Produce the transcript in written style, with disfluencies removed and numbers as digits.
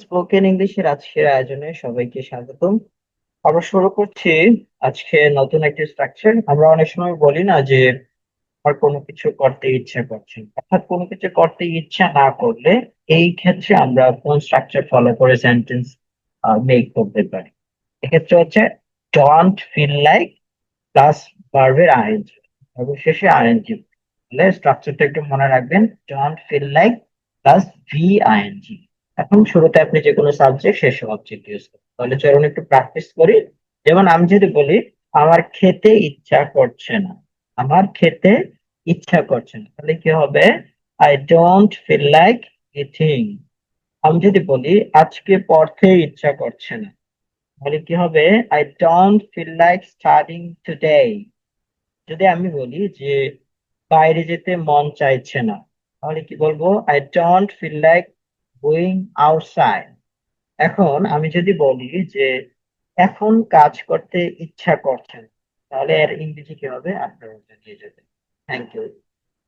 Spoken ইংলিশের আজকের আয়োজনে সবাইকে স্বাগতম। আমরা শুরু করছি আজকে নতুন একটি স্ট্রাকচার। আমরা অনেক সময় বলি না যে আমার কোনো কিছু করতে ইচ্ছা করছে না, অর্থাৎ কোনো কিছু করতে ইচ্ছা না করলে এই ক্ষেত্রে আমরা কোন স্ট্রাকচার ফলো করে সেন্টেন্স মেক করতে পারি। এক্ষেত্রে হচ্ছে ডোন্ট ফিল লাইক প্লাস ভার্বের আইএনজি এবং শেষে আইএনজি। তাহলে স্ট্রাকচারটা একটু মনে রাখবেন, ডোন্ট ফিল লাইক প্লাস ভিআইএনজি। এখন শুরুতে আপনি যে কোনো সাবজেক্ট শেষে অবজেক্ট ইউজ করেন। তাহলে চলুন একটু প্র্যাকটিস করি। যেমন আমি যদি বলি আমার খেতে ইচ্ছা করছে না, আমার খেতে ইচ্ছা করছে না, তাহলে কি হবে? I don't feel like eating. আমি যদি বলি আজকে পড়তে ইচ্ছা করছে না, তাহলে কি হবে? I don't feel like studying today. যদি আমি বলি যে বাইরে যেতে মন চাইছে না, তাহলে কি বলবো? I don't feel like going outside. এখন আমি যদি বলি যে এখন কাজ করতে ইচ্ছা করছে না, তাহলে এর ইংরেজি কি হবে? আপনারা জানিয়ে যাবেন। Thank you.